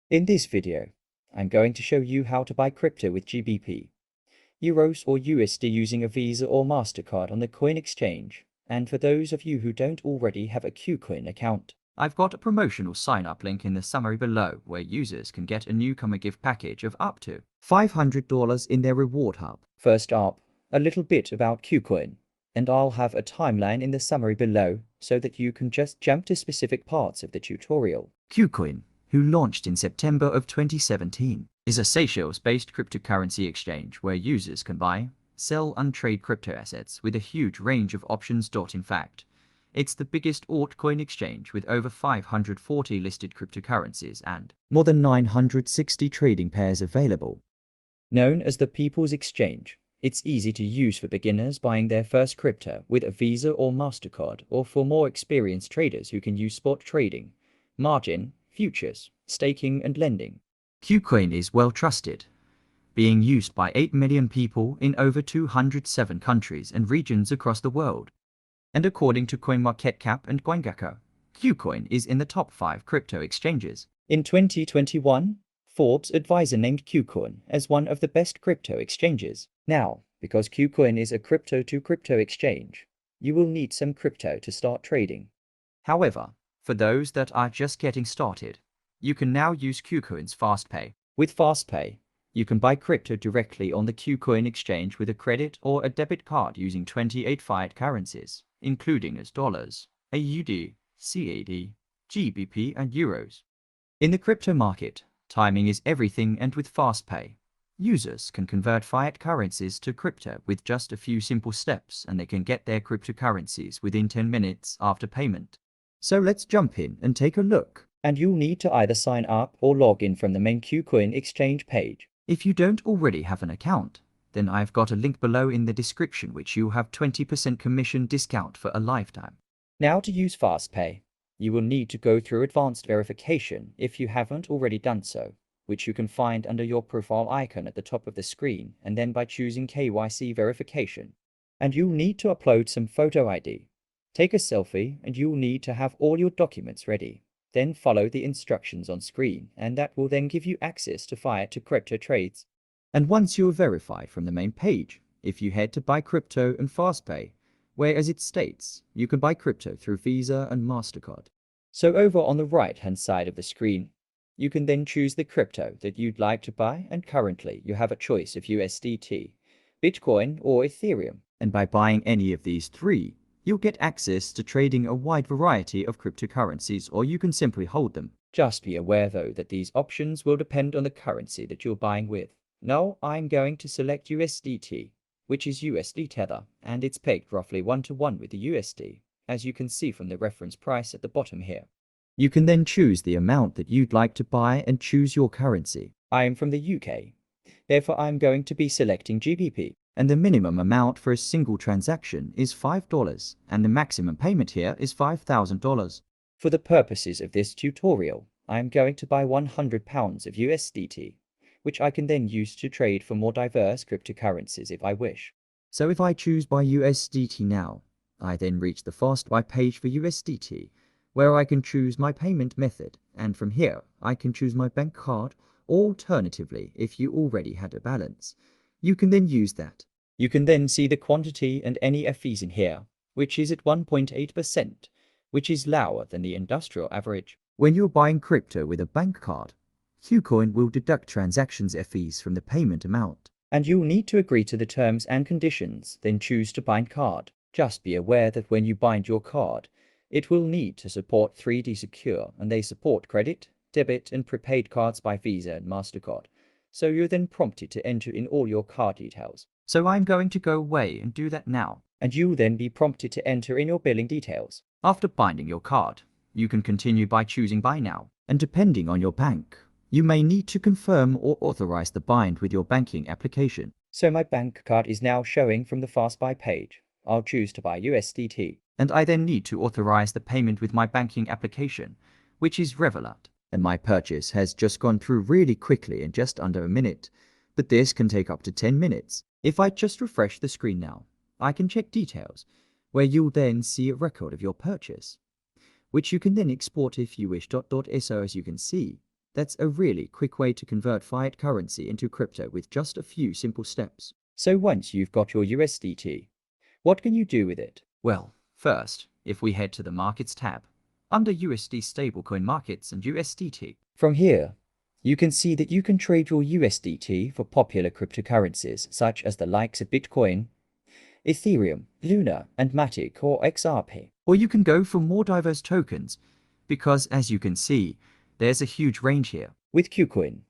In this video, I'm going to show you how to buy crypto with GBP, Euros or USD using a Visa or MasterCard on the coin exchange. And for those of you who don't already have a Kucoin account, I've got a promotional sign-up link in the summary below where users can get a newcomer gift package of up to $500 in their reward hub. First up, a little bit about Kucoin, and I'll have a timeline in the summary below so that you can just jump to specific parts of the tutorial. Kucoin, who launched in September of 2017, is a Seychelles-based cryptocurrency exchange where users can buy, sell and trade crypto assets with a huge range of options. In fact, it's the biggest altcoin exchange with over 540 listed cryptocurrencies and more than 960 trading pairs available. Known as the People's Exchange, it's easy to use for beginners buying their first crypto with a Visa or MasterCard, or for more experienced traders who can use spot trading, margin, futures, staking and lending. Kucoin is well trusted, being used by 8 million people in over 207 countries and regions across the world. And according to CoinMarketCap and CoinGecko, Kucoin is in the top 5 crypto exchanges. In 2021, Forbes advisor named Kucoin as one of the best crypto exchanges. Now, because Kucoin is a crypto-to-crypto exchange, you will need some crypto to start trading. However, for those that are just getting started, you can now use Kucoin's FastPay. With FastPay, you can buy crypto directly on the Kucoin exchange with a credit or a debit card using 28 fiat currencies, including as dollars, AUD, CAD, GBP and euros. In the crypto market, timing is everything, and with FastPay, users can convert fiat currencies to crypto with just a few simple steps, and they can get their cryptocurrencies within 10 minutes after payment. So let's jump in and take a look. And you'll need to either sign up or log in from the main Kucoin exchange page. If you don't already have an account, then I've got a link below in the description which you'll have 20% commission discount for a lifetime. Now, to use FastPay, you will need to go through advanced verification if you haven't already done so, which you can find under your profile icon at the top of the screen, and then by choosing KYC verification. And you'll need to upload some photo ID. Take a selfie, and you'll need to have all your documents ready. Then follow the instructions on screen, and that will then give you access to fiat to crypto trades. And once you're verified from the main page, if you head to Buy Crypto and FastPay, where as it states, you can buy crypto through Visa and MasterCard. So over on the right-hand side of the screen, you can then choose the crypto that you'd like to buy, and currently you have a choice of USDT, Bitcoin or Ethereum. And by buying any of these three, you'll get access to trading a wide variety of cryptocurrencies, or you can simply hold them. Just be aware though that these options will depend on the currency that you're buying with. Now I'm going to select USDT, which is USD Tether, and it's pegged roughly 1-to-1 with the USD, as you can see from the reference price at the bottom here. You can then choose the amount that you'd like to buy and choose your currency. I am from the UK, therefore I'm going to be selecting GBP. And the minimum amount for a single transaction is $5, and the maximum payment here is $5,000. For the purposes of this tutorial, I am going to buy £100 of USDT, which I can then use to trade for more diverse cryptocurrencies if I wish. So if I choose buy USDT now, I then reach the FastBuy page for USDT, where I can choose my payment method, and from here I can choose my bank card, or alternatively, if you already had a balance, you can then use that. You can then see the quantity and any fees in here, which is at 1.8%, which is lower than the industrial average. When you're buying crypto with a bank card, Kucoin will deduct transactions fees from the payment amount. And you'll need to agree to the terms and conditions, then choose to bind card. Just be aware that when you bind your card, it will need to support 3D Secure, and they support credit, debit and prepaid cards by Visa and MasterCard. So you're then prompted to enter in all your card details. So I'm going to go away and do that now. And you'll then be prompted to enter in your billing details. After binding your card, you can continue by choosing Buy Now. And depending on your bank, you may need to confirm or authorize the bind with your banking application. So my bank card is now showing from the FastBuy page. I'll choose to buy USDT. And I then need to authorize the payment with my banking application, which is Referral. And my purchase has just gone through really quickly in just under a minute, but this can take up to 10 minutes. If I just refresh the screen now, I can check details, where you'll then see a record of your purchase, which you can then export if you wish. So as you can see, That's a really quick way to convert fiat currency into crypto with just a few simple steps. So once you've got your USDT, what can you do with it? Well, first, if we head to the Markets tab, under USD Stablecoin Markets and USDT. From here, you can see that you can trade your USDT for popular cryptocurrencies such as the likes of Bitcoin, Ethereum, Luna, and Matic or XRP. Or you can go for more diverse tokens, because as you can see, there's a huge range here. With Kucoin,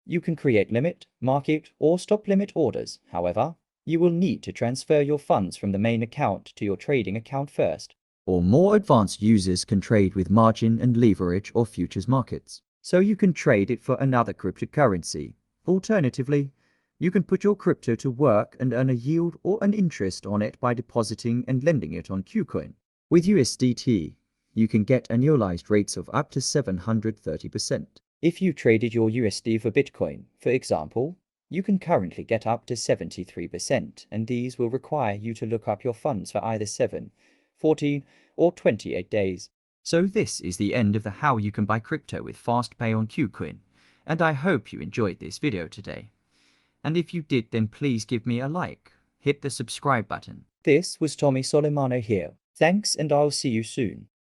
you can create limit, market, or stop limit orders. However, you will need to transfer your funds from the main account to your trading account first. Or more advanced users can trade with margin and leverage or futures markets, so you can trade it for another cryptocurrency. Alternatively, you can put your crypto to work and earn a yield or an interest on it by depositing and lending it on Kucoin. With USDT, you can get annualized rates of up to 730%. If you traded your USD for Bitcoin, for example, you can currently get up to 73%, and these will require you to look up your funds for either 7, 14, or 28 days. So this is the end of the how you can buy crypto with fast pay on Kucoin, and I hope you enjoyed this video today. And if you did, then please give me a like, hit the subscribe button. This was Tommy Solimano here. Thanks, and I'll see you soon.